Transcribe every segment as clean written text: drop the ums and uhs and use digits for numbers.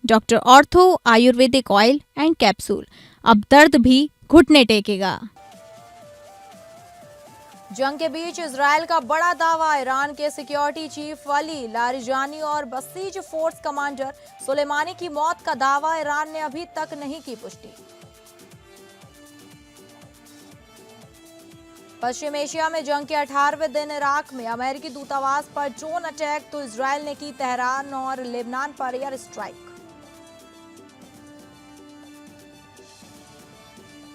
Doctor ortho Ayurvedic oil and capsule, अब दर्द भी घुटने टेकेगा। जंग के बीच इजरायल का बड़ा दावा, ईरान के सिक्योरिटी चीफ अली लारिजानी और बसीज फोर्स कमांडर सुलेमानी की मौत का दावा, ईरान ने अभी तक नहीं की पुष्टि। पश्चिम एशिया में जंग के 18वें दिन इराक में अमेरिकी दूतावास पर ड्रोन अटैक, तो इजरायल ने की तेहरान और लेबनान पर एयर स्ट्राइक।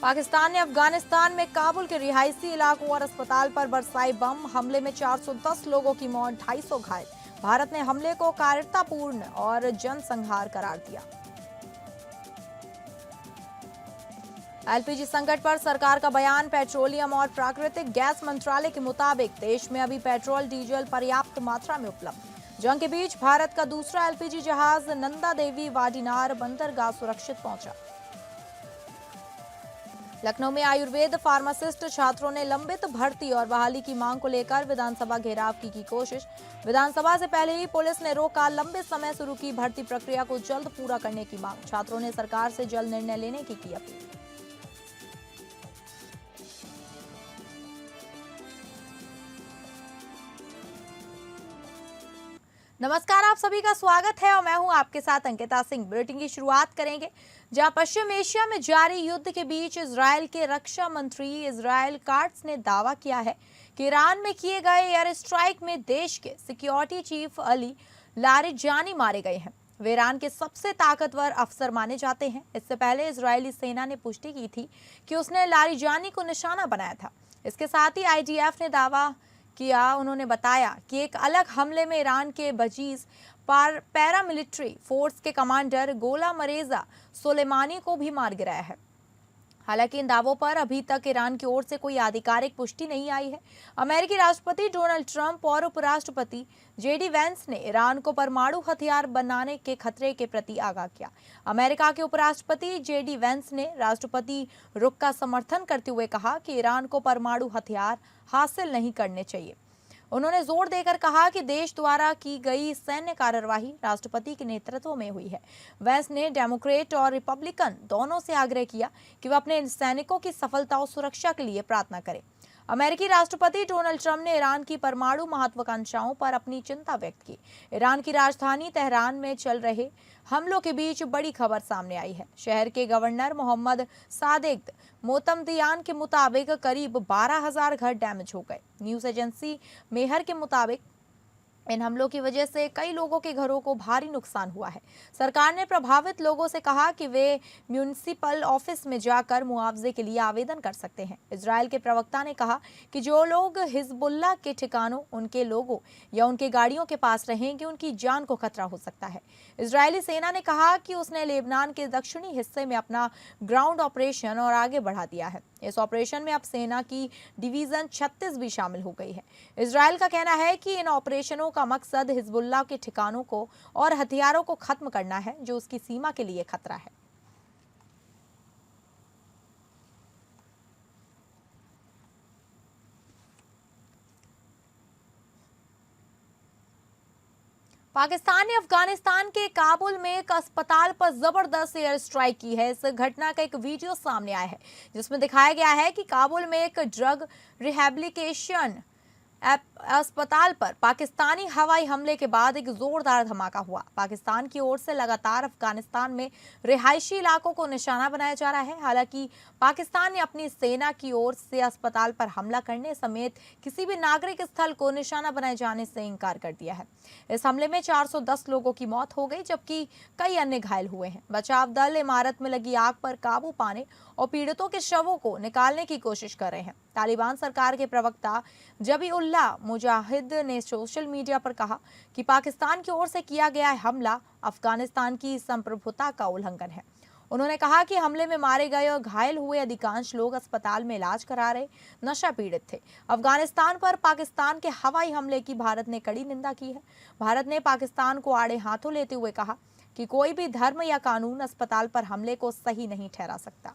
पाकिस्तान ने अफगानिस्तान में काबुल के रिहायशी इलाकों और अस्पताल पर बरसाई बम, हमले में 410 लोगों की मौत, 250 घायल। भारत ने हमले को कायरतापूर्ण और जनसंहार करार दिया। एलपीजी संकट पर सरकार का बयान, पेट्रोलियम और प्राकृतिक गैस मंत्रालय के मुताबिक देश में अभी पेट्रोल डीजल पर्याप्त मात्रा में उपलब्ध। जंग के बीच भारत का दूसरा एलपीजी जहाज नंदा देवी वाडिनार बंदरगाह सुरक्षित पहुंचा। लखनऊ में आयुर्वेद फार्मासिस्ट छात्रों ने लंबित भर्ती और बहाली की मांग को लेकर विधानसभा घेराव की कोशिश। विधानसभा से पहले ही पुलिस ने रोका लंबे समय शुरू की भर्ती प्रक्रिया को जल्द पूरा करने की मांग। छात्रों ने सरकार से जल्द निर्णय लेने की अपील। नमस्कार, आप सभी का स्वागत है और मैं हूं आपके साथ अंकिता सिंह। बुलेटिन की शुरुआत करेंगे जहां पश्चिम एशिया में जारी युद्ध के बीच इजरायल के रक्षा मंत्री इजराइल काट्स ने दावा किया है कि ईरान में किए गए एयर स्ट्राइक में देश के सिक्योरिटी चीफ अली लारिजानी मारे गए हैं। वे ईरान के सबसे ताकतवर अफसर माने जाते हैं। इससे पहले इजरायली सेना ने पुष्टि की थी कि उसने लारिजानी को निशाना बनाया था। इसके साथ ही आईडीएफ ने दावा किया। उन्होंने बताया कि एक अलग हमले में ईरान के बजीज पैरामिलिट्री फोर्स के कमांडर गोलाम रेजा सुलेमानी को भी मार गिराया है। हालांकि इन दावों पर अभी तक ईरान की ओर से कोई आधिकारिक पुष्टि नहीं आई है। अमेरिकी राष्ट्रपति डोनाल्ड ट्रंप और उपराष्ट्रपति जेडी वेंस ने ईरान को परमाणु हथियार बनाने के खतरे के प्रति आगाह किया। अमेरिका के उपराष्ट्रपति जेडी वेंस ने राष्ट्रपति रुख का समर्थन करते हुए कहा कि ईरान को परमाणु हथियार हासिल नहीं करने चाहिए। उन्होंने जोर देकर कहा कि देश द्वारा की गई सैन्य कार्यवाही राष्ट्रपति के नेतृत्व में हुई है। वेंस ने डेमोक्रेट और रिपब्लिकन दोनों से आग्रह किया कि वे अपने सैनिकों की सफलता और सुरक्षा के लिए प्रार्थना करें। अमेरिकी राष्ट्रपति डोनाल्ड ट्रंप ने ईरान की परमाणु महत्वाकांक्षाओं पर अपनी चिंता व्यक्त की। ईरान की राजधानी तेहरान में चल रहे हमलों के बीच बड़ी खबर सामने आई है। शहर के गवर्नर मोहम्मद सादेक मोतमदियान के मुताबिक करीब 12,000 घर डैमेज हो गए। न्यूज एजेंसी मेहर के मुताबिक इन हमलों की वजह से कई लोगों के घरों को भारी नुकसान हुआ है। सरकार ने प्रभावित लोगों से कहा कि वे म्यूनिसिपल ऑफिस में जाकर मुआवजे के लिए आवेदन कर सकते हैं। इजरायल के प्रवक्ता ने कहा कि जो लोग हिजबुल्लाह के ठिकानों, उनके लोगों या उनके गाड़ियों के पास रहेंगे, उनकी जान को खतरा हो सकता है। इजरायली सेना ने कहा कि उसने लेबनान के दक्षिणी हिस्से में अपना ग्राउंड ऑपरेशन और आगे बढ़ा दिया है। इस ऑपरेशन में अब सेना की डिवीजन 36 भी शामिल हो गई है। इजरायल का कहना है कि इन ऑपरेशनों का मकसद हिजबुल्लाह के ठिकानों को और हथियारों को खत्म करना है जो उसकी सीमा के लिए खतरा है। पाकिस्तान ने अफगानिस्तान के काबुल में एक अस्पताल पर जबरदस्त एयर स्ट्राइक की है। इस घटना का एक वीडियो सामने आया है जिसमें दिखाया गया है कि काबुल में एक ड्रग रिहैबिलिटेशन अस्पताल पर पाकिस्तानी हवाई हमले के बाद एक जोरदार धमाका हुआ। पाकिस्तान की ओर से लगातार अफगानिस्तान में रिहायशी इलाकों को निशाना बनाया जा रहा है। हालांकि पाकिस्तान ने अपनी सेना की ओर से अस्पताल पर हमला करने समेत किसी भी नागरिक स्थल को निशाना बनाए जाने से इनकार कर दिया है। इस हमले में 410 लोगों की मौत हो गई जबकि कई अन्य घायल हुए हैं। बचाव दल इमारत में लगी आग पर काबू पाने और पीड़ितों के शवों को निकालने की कोशिश कर रहे हैं। तालिबान सरकार के प्रवक्ता जबीउल्लाह मुजाहिद ने सोशल मीडिया पर कहा कि पाकिस्तान की ओर से किया गया हमला अफगानिस्तान की संप्रभुता का उल्लंघन है। उन्होंने कहा कि हमले में मारे गए और घायल हुए अधिकांश लोग अस्पताल में इलाज करा रहे नशा पीड़ित थे। अफगानिस्तान पर पाकिस्तान के हवाई हमले की भारत ने कड़ी निंदा की है। भारत ने पाकिस्तान को आड़े हाथों लेते हुए कहा कि कोई भी धर्म या कानून अस्पताल पर हमले को सही नहीं ठहरा सकता।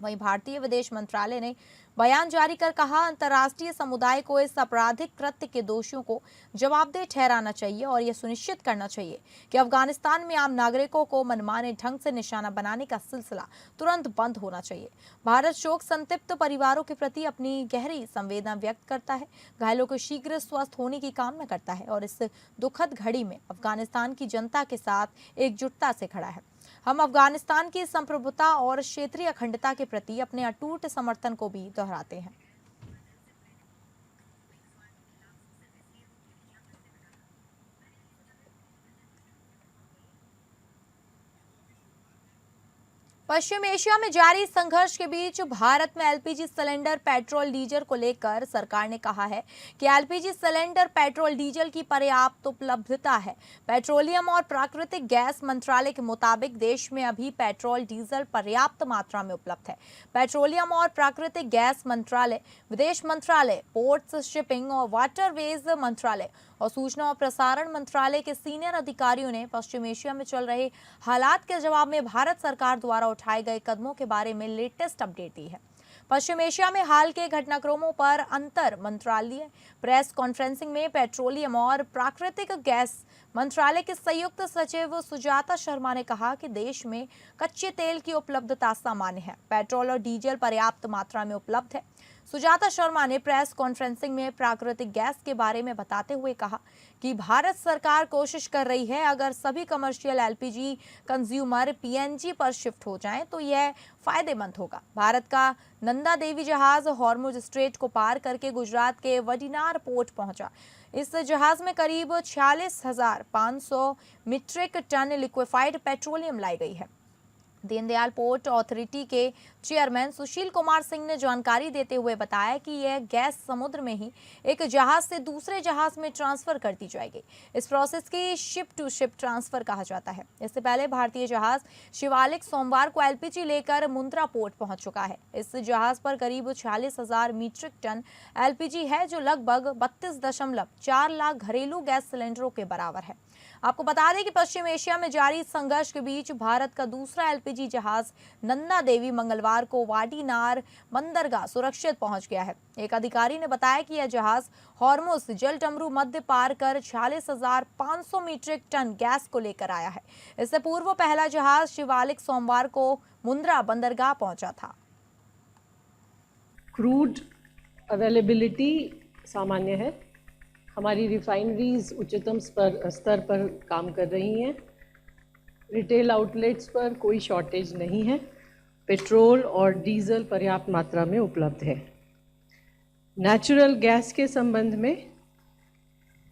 वहीं भारतीय विदेश मंत्रालय ने बयान जारी कर कहा, अंतर्राष्ट्रीय समुदाय को इस आपराधिक कृत्य के दोषियों को जवाबदेह ठहराना चाहिए और यह सुनिश्चित करना चाहिए कि अफगानिस्तान में आम नागरिकों को मनमाने ढंग से निशाना बनाने का सिलसिला तुरंत बंद होना चाहिए। भारत शोक संतप्त परिवारों के प्रति अपनी गहरी संवेदना व्यक्त करता है, घायलों को शीघ्र स्वस्थ होने की कामना करता है और इस दुखद घड़ी में अफगानिस्तान की जनता के साथ एकजुटता से खड़ा है। हम अफगानिस्तान की संप्रभुता और क्षेत्रीय अखंडता के प्रति अपने अटूट समर्थन को भी दोहराते हैं। पश्चिम एशिया में जारी संघर्ष के बीच भारत में एलपीजी सिलेंडर, पेट्रोल, डीजल को लेकर सरकार ने कहा है कि एलपीजी सिलेंडर, पेट्रोल, डीजल की पर्याप्त उपलब्धता है। पेट्रोलियम और प्राकृतिक गैस मंत्रालय के मुताबिक देश में अभी पेट्रोल, डीजल पर्याप्त मात्रा में उपलब्ध है। पेट्रोलियम और प्राकृतिक गैस मंत्रालय, विदेश मंत्रालय, पोर्ट्स, शिपिंग और वाटरवेज मंत्रालय और सूचना और प्रसारण मंत्रालय के सीनियर अधिकारियों ने पश्चिम एशिया में चल रहे हालात के जवाब में भारत सरकार द्वारा उठाए गए कदमों के बारे में लेटेस्ट अपडेट दी है। पश्चिम एशिया में हाल के घटनाक्रमों पर अंतर मंत्रालय प्रेस कॉन्फ्रेंसिंग में पेट्रोलियम और प्राकृतिक गैस मंत्रालय के संयुक्त सचिव सुजाता शर्मा ने कहा कि देश में कच्चे तेल की उपलब्धता सामान्य है, पेट्रोल और डीजल पर्याप्त मात्रा में उपलब्ध है। सुजाता शर्मा ने प्रेस कॉन्फ्रेंसिंग में प्राकृतिक गैस के बारे में बताते हुए कहा कि भारत सरकार कोशिश कर रही है, अगर सभी कमर्शियल एलपीजी कंज्यूमर पीएनजी पर शिफ्ट हो जाएं तो यह फायदेमंद होगा। भारत का नंदा देवी जहाज हॉर्मुज स्ट्रेट को पार करके गुजरात के वडीनार पोर्ट पहुंचा। इस जहाज में करीब 46,500 मीट्रिक टन लिक्विफाइड पेट्रोलियम लाई गई है। दीनदयाल पोर्ट अथॉरिटी के चेयरमैन सुशील कुमार सिंह ने जानकारी देते हुए बताया कि यह गैस समुद्र में ही एक जहाज से दूसरे जहाज में ट्रांसफर कर दी जाएगी। इस प्रोसेस की शिप टू शिप ट्रांसफर कहा जाता है। इससे पहले भारतीय जहाज शिवालिक सोमवार को एलपीजी लेकर मुंद्रा पोर्ट पहुंच चुका है। इस जहाज पर करीब 46,000 मीट्रिक टन एलपीजी है, जो लगभग 32.4 लाख घरेलू गैस सिलेंडरों के बराबर है। आपको बता दें कि पश्चिम एशिया में जारी संघर्ष के बीच भारत का दूसरा एलपीजी जहाज नंदा देवी मंगलवार को वाडीनार बंदरगाह सुरक्षित पहुंच गया है। एक अधिकारी ने बताया कि यह जहाज हॉर्मुज जलडमरू मध्य पार कर 46,500 मीट्रिक टन गैस को लेकर आया है। इससे पूर्व पहला जहाज शिवालिक सोमवार को मुंद्रा बंदरगाह पहुंचा था। क्रूड अवेलेबिलिटी सामान्य है। हमारी रिफाइनरीज उच्चतम स्तर पर काम कर रही हैं। रिटेल आउटलेट्स पर कोई शॉर्टेज नहीं है। पेट्रोल और डीजल पर्याप्त मात्रा में उपलब्ध है। नेचुरल गैस के संबंध में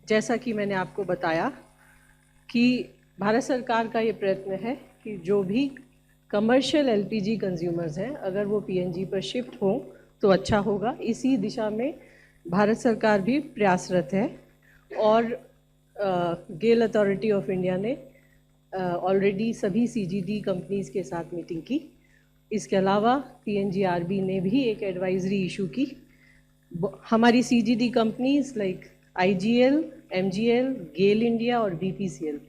जैसा कि मैंने आपको बताया कि भारत सरकार का ये प्रयत्न है कि जो भी कमर्शियल एलपीजी कंज्यूमर्स हैं, अगर वो पीएनजी पर शिफ्ट हों तो अच्छा होगा। इसी दिशा में भारत सरकार भी प्रयासरत है और गेल अथॉरिटी ऑफ इंडिया ने ऑलरेडी सभी सीजीडी कंपनीज के साथ मीटिंग की। इसके अलावा पीएनजीआरबी ने भी एक एडवाइजरी इशू की। हमारी CGD companies like IGL, MGL, GAIL India और बीपीसीएल,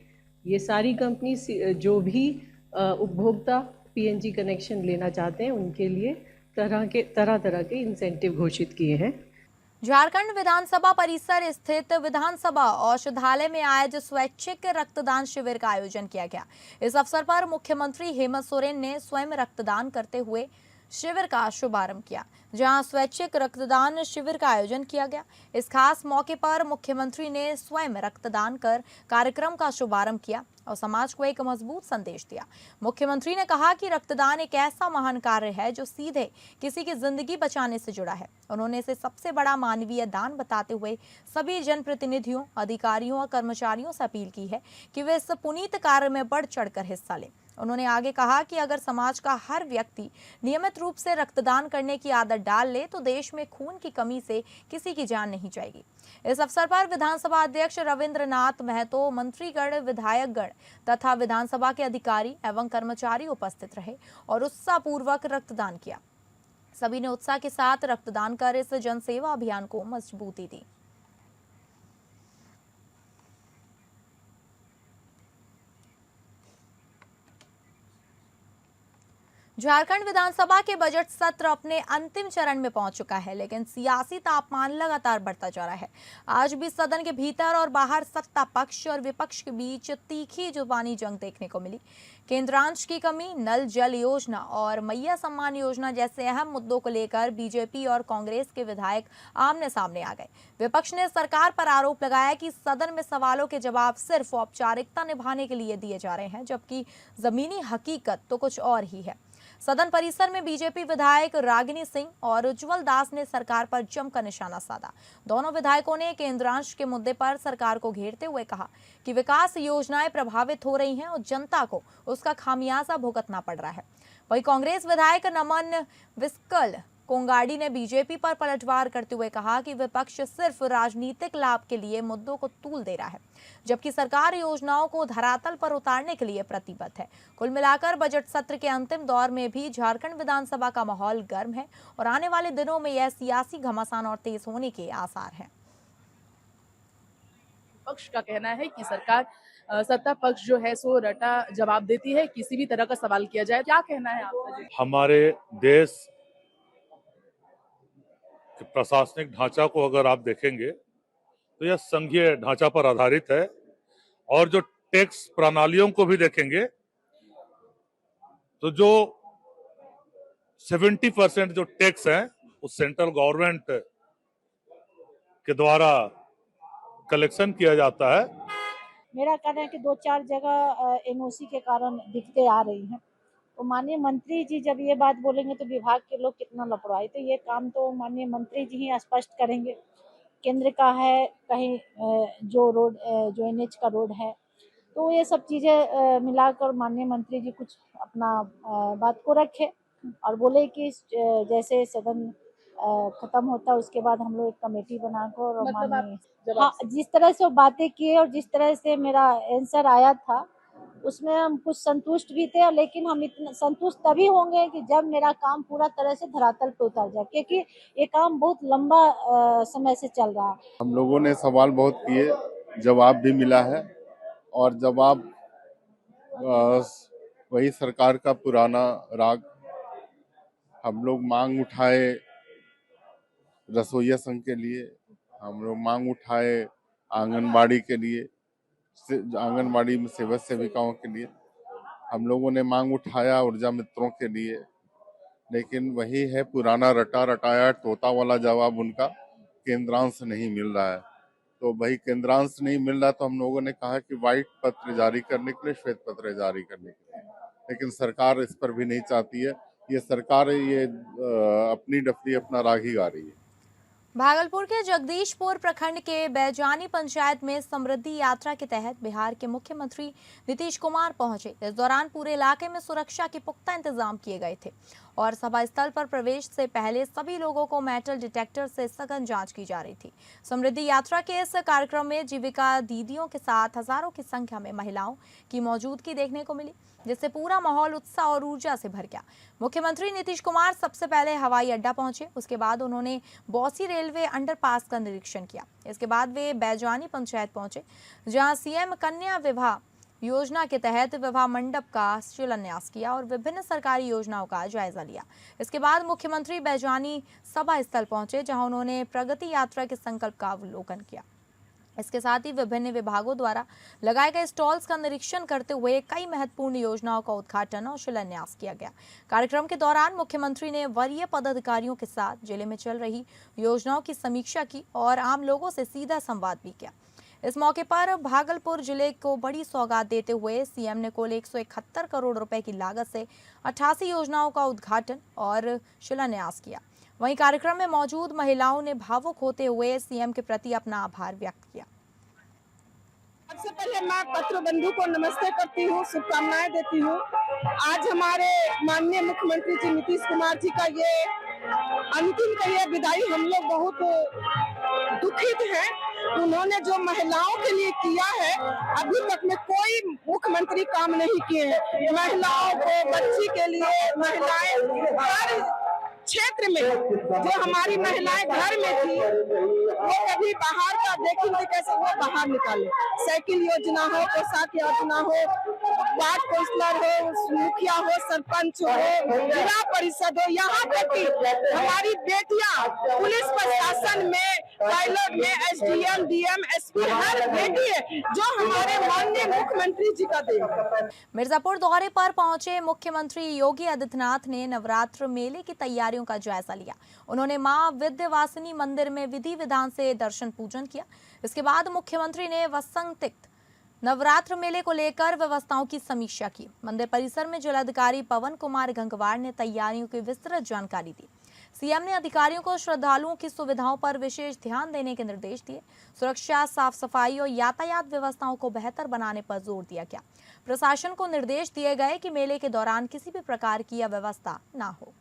ये सारी कंपनी जो भी उपभोक्ता पीएनजी कनेक्शन लेना चाहते हैं उनके लिए तरह तरह के इंसेंटिव घोषित किए हैं। झारखंड विधानसभा परिसर स्थित विधानसभा औषधालय में आज स्वैच्छिक रक्तदान शिविर का आयोजन किया गया। इस अवसर पर मुख्यमंत्री हेमंत सोरेन ने स्वयं रक्तदान करते हुए शिविर का शुभारंभ किया, जहां स्वैच्छिक रक्तदान शिविर का आयोजन किया गया। इस खास मौके पर मुख्यमंत्री ने स्वयं रक्तदान कर कार्यक्रम का शुभारंभ किया और समाज को एक मजबूत संदेश दिया। मुख्यमंत्री ने कहा कि रक्तदान एक ऐसा महान कार्य है जो सीधे किसी की जिंदगी बचाने से जुड़ा है। उन्होंने इसे सबसे बड़ा मानवीय दान बताते हुए सभी जनप्रतिनिधियों, अधिकारियों और कर्मचारियों से अपील की है कि वे इस पुनीत कार्य में बढ़ चढ़कर हिस्सा लें। उन्होंने आगे कहा कि अगर समाज का हर व्यक्ति नियमित रूप से रक्तदान करने की आदत डाल ले तो देश में खून की कमी से किसी की जान नहीं जाएगी। इस अवसर पर विधानसभा अध्यक्ष रविंद्रनाथ महतो, मंत्रीगण, विधायकगण तथा विधानसभा के अधिकारी एवं कर्मचारी उपस्थित रहे और उत्साहपूर्वक रक्तदान किया। सभी ने उत्साह के साथ रक्तदान कर इस जनसेवा अभियान को मजबूती दी। झारखंड विधानसभा के बजट सत्र अपने अंतिम चरण में पहुंच चुका है, लेकिन सियासी तापमान लगातार बढ़ता जा रहा है। आज भी सदन के भीतर और बाहर सत्ता पक्ष और विपक्ष के बीच तीखी जुबानी जंग देखने को मिली। केंद्रांश की कमी, नल जल योजना और मैया सम्मान योजना जैसे अहम मुद्दों को लेकर बीजेपी और कांग्रेस के विधायक आमने सामने आ गए। विपक्ष ने सरकार पर आरोप लगाया कि सदन में सवालों के जवाब सिर्फ औपचारिकता निभाने के लिए दिए जा रहे हैं, जबकि जमीनी हकीकत तो कुछ और ही है। सदन परिसर में बीजेपी विधायक रागिनी सिंह और उज्जवल दास ने सरकार पर जमकर निशाना साधा। दोनों विधायकों ने केंद्रांश के मुद्दे पर सरकार को घेरते हुए कहा कि विकास योजनाएं प्रभावित हो रही हैं और जनता को उसका खामियाजा भुगतना पड़ रहा है। वहीं कांग्रेस विधायक नमन विस्कल कोंगाड़ी ने बीजेपी पर पलटवार करते हुए कहा कि विपक्ष सिर्फ राजनीतिक लाभ के लिए मुद्दों को तूल दे रहा है, जबकि सरकार योजनाओं को धरातल पर उतारने के लिए प्रतिबद्ध है। कुल मिलाकर बजट सत्र के अंतिम दौर में भी झारखंड विधानसभा का माहौल गर्म है और आने वाले दिनों में यह सियासी घमासान और तेज होने के आसार हैं। पक्ष का कहना है कि सरकार सत्ता पक्ष जो है सो रटा जवाब देती है, किसी भी तरह का सवाल किया जाए। क्या कहना है आपका? हमारे देश के प्रशासनिक ढांचा को अगर आप देखेंगे तो यह संघीय ढांचा पर आधारित है, और जो टैक्स प्रणालियों को भी देखेंगे तो जो 70% जो टैक्स है वो सेंट्रल गवर्नमेंट के द्वारा कलेक्शन किया जाता है। मेरा कहना है कि 2-4 जगह एनओसी के कारण दिक्कतें आ रही हैं। तो माननीय मंत्री जी जब ये बात बोलेंगे तो विभाग के लोग कितना लपड़वाए, तो ये काम तो माननीय मंत्री जी ही स्पष्ट करेंगे। केंद्र का है, कहीं जो रोड जो एनएच का रोड है, तो ये सब चीज़ें मिलाकर माननीय मंत्री जी कुछ अपना बात को रखे और बोले कि जैसे सदन खत्म होता है उसके बाद हम लोग एक कमेटी बनाकर और माननीय हाँ जिस तरह से वो बातें किए और जिस तरह से मेरा आंसर आया था उसमें हम कुछ संतुष्ट भी थे, लेकिन हम इतना संतुष्ट तभी होंगे कि जब मेरा काम पूरा तरह से धरातल पर उतर जाए, क्योंकि ये काम बहुत लंबा समय से चल रहा है। हम लोगों ने सवाल बहुत किए, जवाब भी मिला है, और जवाब वही सरकार का पुराना राग। हम लोग मांग उठाए रसोइया संघ के लिए, हम लोग मांग उठाए आंगनबाड़ी के लिए, आंगनबाड़ी में सेवक सेविकाओं के लिए, हम लोगों ने मांग उठाया ऊर्जा मित्रों के लिए, लेकिन वही है पुराना रटा रटाया तोता वाला जवाब उनका, केंद्रांश नहीं मिल रहा है। तो वही केंद्रांश नहीं मिल रहा तो हम लोगों ने कहा कि व्हाइट पत्र जारी करने के लिए, श्वेत पत्र जारी करने के लिए, लेकिन सरकार इस पर भी नहीं चाहती है। ये सरकार ये अपनी डफली अपना राग ही गा रही है। भागलपुर के जगदीशपुर प्रखंड के बैजानी पंचायत में समृद्धि यात्रा के तहत बिहार के मुख्यमंत्री नीतीश कुमार पहुंचे। इस दौरान पूरे इलाके में सुरक्षा के पुख्ता इंतजाम किए गए थे और सभा स्थल पर प्रवेश से पहले सभी लोगों को मेटल डिटेक्टर से सघन जांच की जा रही थी। समृद्धि यात्रा के इस कार्यक्रम में जीविका दीदियों के साथ हजारों की संख्या में महिलाओं की मौजूदगी देखने को मिली, जिससे पूरा माहौल उत्साह और ऊर्जा से भर गया। मुख्यमंत्री नीतीश कुमार सबसे पहले हवाई अड्डा पहुंचे, उसके बाद उन्होंने बौसी रेलवे अंडरपास का निरीक्षण किया। इसके बाद वे बैजानी पंचायत पहुंचे, जहां सीएम कन्या विवाह योजना के तहत विवाह मंडप का शिलान्यास किया और विभिन्न सरकारी योजनाओं का जायजा लिया। इसके बाद मुख्यमंत्री बैजानी सभा स्थल पहुंचे, जहां उन्होंने प्रगति यात्रा के संकल्प का अवलोकन किया। इसके साथ ही विभिन्न विभागों द्वारा लगाए गए स्टॉल्स का निरीक्षण करते हुए कई महत्वपूर्ण योजनाओं का उद्घाटन और शिलान्यास किया गया। कार्यक्रम के दौरान मुख्यमंत्री ने वरीय पदाधिकारियों के साथ जिले में चल रही योजनाओं की समीक्षा की और आम लोगों से सीधा संवाद भी किया। इस मौके पर भागलपुर जिले को बड़ी सौगात देते हुए सीएम ने कुल 171 करोड़ रुपए की लागत से 88 योजनाओं का उद्घाटन और शिलान्यास किया। वहीं कार्यक्रम में मौजूद महिलाओं ने भावुक होते हुए सीएम के प्रति अपना आभार व्यक्त किया। सबसे पहले मैं पत्र बंधु को नमस्ते करती हूँ, शुभकामनाएं देती हूँ। आज हमारे माननीय मुख्यमंत्री जी नीतीश कुमार जी का ये अंतिम कहिए विदाई, हम लोग बहुत दुखित हैं। उन्होंने जो महिलाओं के लिए किया है अभी तक में कोई मुख्यमंत्री काम नहीं किए हैं। महिलाओं को, बच्ची के लिए, महिलाएं हर क्षेत्र में जो हमारी महिलाएं घर में थी वो कभी बाहर का देखेंगे कैसे वो बाहर निकाले। साइकिल योजना हो, पोशाक योजना हो, वार्ड काउंसलर हो, मुखिया हो, सरपंच हो, जिला परिषद हो, यहाँ तक कि हमारी बेटियां पुलिस प्रशासन में, पायलट में, एसडीएम, डीएम, एसपी हर बेटी है जो हमारे माननीय मुख्यमंत्री जी का देन है। मिर्जापुर दौरे पर पहुंचे मुख्यमंत्री योगी आदित्यनाथ ने नवरात्र मेले की तैयारियों का जायजा लिया। उन्होंने मां विंध्यवासिनी मंदिर में विधि विधान से दर्शन पूजन किया। इसके बाद मुख्यमंत्री ने वसंतिक नवरात्र मेले को लेकर व्यवस्थाओं की समीक्षा की। मंदिर परिसर में जिलाधिकारी पवन कुमार गंगवार ने तैयारियों की विस्तृत जानकारी दी। सीएम ने अधिकारियों को श्रद्धालुओं की सुविधाओं पर विशेष ध्यान देने के निर्देश दिए। सुरक्षा, साफ सफाई और यातायात व्यवस्थाओं को बेहतर बनाने पर जोर दिया गया। प्रशासन को निर्देश दिए गए कि मेले के दौरान किसी भी प्रकार की अव्यवस्था न हो।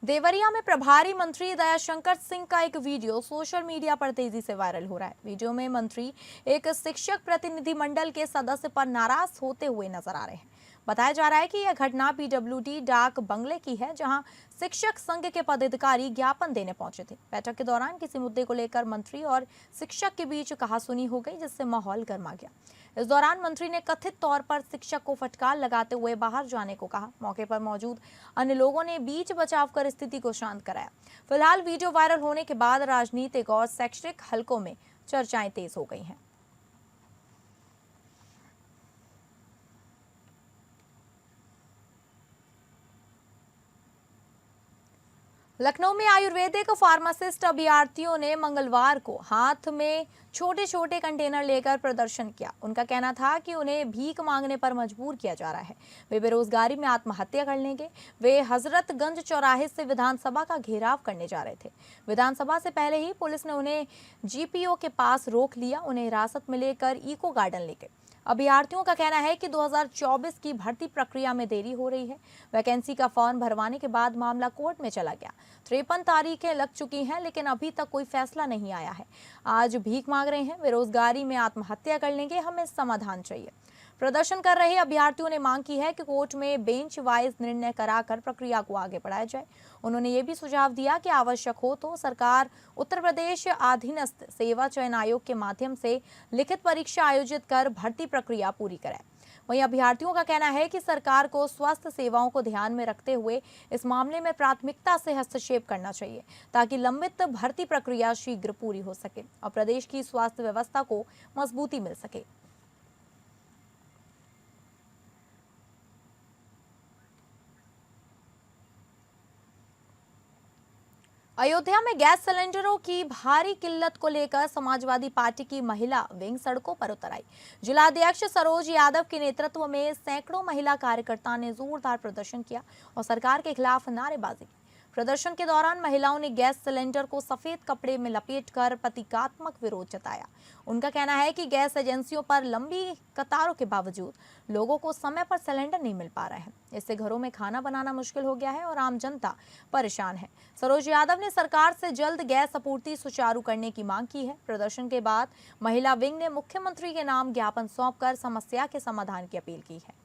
देवरिया में प्रभारी मंत्री दयाशंकर सिंह का एक वीडियो सोशल मीडिया पर तेजी से वायरल हो रहा है। वीडियो में मंत्री एक शिक्षक प्रतिनिधिमंडल के सदस्य पर नाराज होते हुए नजर आ रहे हैं। बताया जा रहा है कि यह घटना पीडब्ल्यूडी डाक बंगले की है, जहां शिक्षक संघ के पदाधिकारी ज्ञापन देने पहुंचे थे। बैठक के दौरान किसी मुद्दे को लेकर मंत्री और शिक्षक के बीच कहासुनी हो गई, जिससे माहौल गर्मा गया। इस दौरान मंत्री ने कथित तौर पर शिक्षक को फटकार लगाते हुए बाहर जाने को कहा। मौके पर मौजूद अन्य लोगों ने बीच बचाव कर स्थिति को शांत कराया। फिलहाल वीडियो वायरल होने के बाद राजनीतिक और शैक्षणिक हलकों में चर्चाएं तेज हो गई हैं। लखनऊ में आयुर्वेदिक फार्मासिस्ट अभ्यर्थियों ने मंगलवार को हाथ में छोटे छोटे कंटेनर लेकर प्रदर्शन किया। उनका कहना था कि उन्हें भीख मांगने पर मजबूर किया जा रहा है। वे बेरोजगारी में आत्महत्या कर लेंगे। वे हजरतगंज चौराहे से विधानसभा का घेराव करने जा रहे थे। विधानसभा से पहले ही पुलिस ने उन्हें जीपीओ के पास रोक लिया। उन्हें हिरासत में लेकर इको गार्डन ले गए। अभ्यर्थियों का कहना है कि 2024 की भर्ती प्रक्रिया में देरी हो रही है। वैकेंसी का फॉर्म भरवाने के बाद मामला कोर्ट में चला गया। 53 तारीखें लग चुकी हैं, लेकिन अभी तक कोई फैसला नहीं आया है। आज भीख मांग रहे हैं, बेरोजगारी में आत्महत्या कर लेंगे, हमें समाधान चाहिए। प्रदर्शन कर रहे अभ्यर्थियों ने मांग की है कि कोर्ट में बेंच वाइज निर्णय कराकर प्रक्रिया को आगे बढ़ाया जाए। उन्होंने ये भी सुझाव दिया कि आवश्यक हो तो सरकार उत्तर प्रदेश अधीनस्थ सेवा चयन आयोग के माध्यम से लिखित परीक्षा आयोजित कर भर्ती प्रक्रिया पूरी कराए। वहीं अभ्यर्थियों का कहना है कि सरकार को स्वास्थ्य सेवाओं को ध्यान में रखते हुए इस मामले में प्राथमिकता से हस्तक्षेप करना चाहिए, ताकि लंबित भर्ती प्रक्रिया शीघ्र पूरी हो सके और प्रदेश की स्वास्थ्य व्यवस्था को मजबूती मिल सके। अयोध्या में गैस सिलेंडरों की भारी किल्लत को लेकर समाजवादी पार्टी की महिला विंग सड़कों पर उतर आई। जिला अध्यक्ष सरोज यादव के नेतृत्व में सैकड़ों महिला कार्यकर्ताओं ने जोरदार प्रदर्शन किया और सरकार के खिलाफ नारेबाजी की। प्रदर्शन के दौरान महिलाओं ने गैस सिलेंडर को सफेद कपड़े में लपेटकर प्रतीकात्मक विरोध जताया। उनका कहना है कि गैस एजेंसियों पर लंबी कतारों के बावजूद लोगों को समय पर सिलेंडर नहीं मिल पा रहा है। इससे घरों में खाना बनाना मुश्किल हो गया है और आम जनता परेशान है। सरोज यादव ने सरकार से जल्द गैस आपूर्ति सुचारू करने की मांग की है। प्रदर्शन के बाद महिला विंग ने मुख्यमंत्री के नाम ज्ञापन सौंपकर समस्या के समाधान की अपील की है।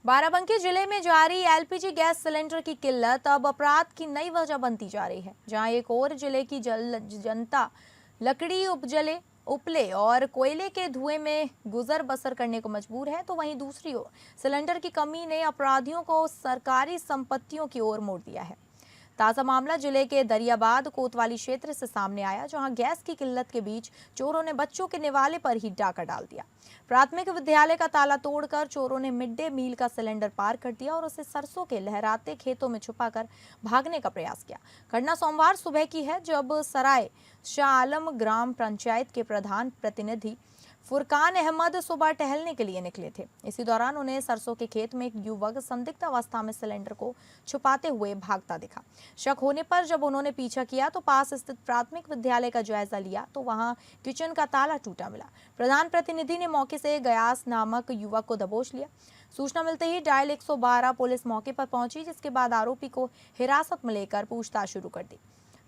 बाराबंकी जिले में जारी एलपीजी गैस सिलेंडर की किल्लत अब अपराध की नई वजह बनती जा रही है। जहां एक और जिले की जनता लकड़ी उपले और कोयले के धुएं में गुजर बसर करने को मजबूर है, तो वहीं दूसरी ओर सिलेंडर की कमी ने अपराधियों को सरकारी संपत्तियों की ओर मोड़ दिया है। ताजा मामला जिले के दरियाबाद कोतवाली क्षेत्र से सामने आया, जहां गैस की किल्लत के बीच चोरों ने बच्चों के निवाले पर ही डाका डाल दिया। प्राथमिक विद्यालय का ताला तोड़कर चोरों ने मिड डे मील का सिलेंडर पार कर दिया और उसे सरसों के लहराते खेतों में छुपाकर भागने का प्रयास किया। घटना सोमवार सुबह की है, जब सराय शाह आलम ग्राम पंचायत के प्रधान प्रतिनिधि फुरकान अहमद सुबह टहलने के लिए निकले थे। इसी दौरान उन्हें सरसों के खेत में एक युवक संदिग्ध अवस्था में सिलेंडर को छुपाते हुए भागता दिखा। शक होने पर जब उन्होंने पीछा किया तो पास स्थित प्राथमिक विद्यालय का जायजा लिया तो वहां किचन का ताला टूटा मिला। प्रधान प्रतिनिधि ने मौके से गयास नामक युवक को दबोच लिया। सूचना मिलते ही डायल 112 पुलिस मौके पर पहुंची, जिसके बाद आरोपी को हिरासत में लेकर पूछताछ शुरू कर दी।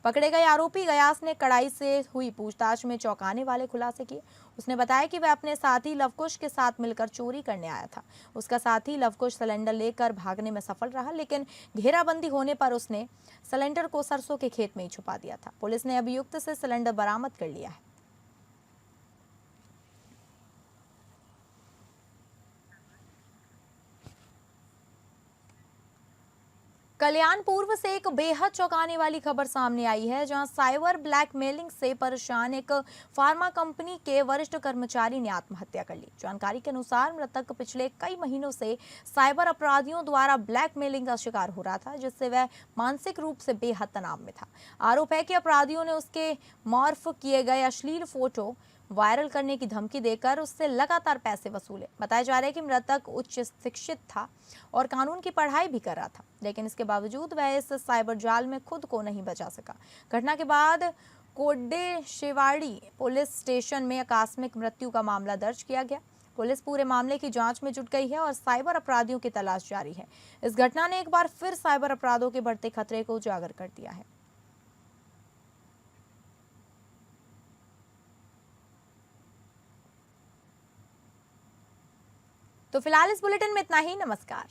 पकड़े गए आरोपी गयास ने कड़ाई से हुई पूछताछ में चौंकाने वाले खुलासे किए। उसने बताया कि वह अपने साथी लवकुश के साथ मिलकर चोरी करने आया था। उसका साथी लवकुश सिलेंडर लेकर भागने में सफल रहा, लेकिन घेराबंदी होने पर उसने सिलेंडर को सरसों के खेत में ही छुपा दिया था। पुलिस ने अभियुक्त से सिलेंडर बरामद कर लिया है। कल्याण पूर्व से एक बेहद चौंकाने वाली खबर सामने आई है, जहां साइबर ब्लैकमेलिंग से परेशान एक फार्मा कंपनी के वरिष्ठ कर्मचारी ने आत्महत्या कर ली। जानकारी के अनुसार मृतक पिछले कई महीनों से साइबर अपराधियों द्वारा ब्लैकमेलिंग का शिकार हो रहा था, जिससे वह मानसिक रूप से बेहद तनाव में था। आरोप है कि अपराधियों ने उसके मॉर्फ किए गए अश्लील फोटो वायरल करने की धमकी देकर उससे लगातार पैसे वसूले। बताया जा रहा है कि मृतक उच्च शिक्षित था और कानून की पढ़ाई भी कर रहा था, लेकिन इसके बावजूद वह इस साइबर जाल में खुद को नहीं बचा सका। घटना के बाद कोड्डेशेवाड़ी पुलिस स्टेशन में आकस्मिक मृत्यु का मामला दर्ज किया गया। पुलिस पूरे मामले की जांच में जुट गई है और साइबर अपराधियों की तलाश जारी है। इस घटना ने एक बार फिर साइबर अपराधों के बढ़ते खतरे को उजागर कर दिया है। तो फिलहाल इस बुलेटिन में इतना ही। नमस्कार।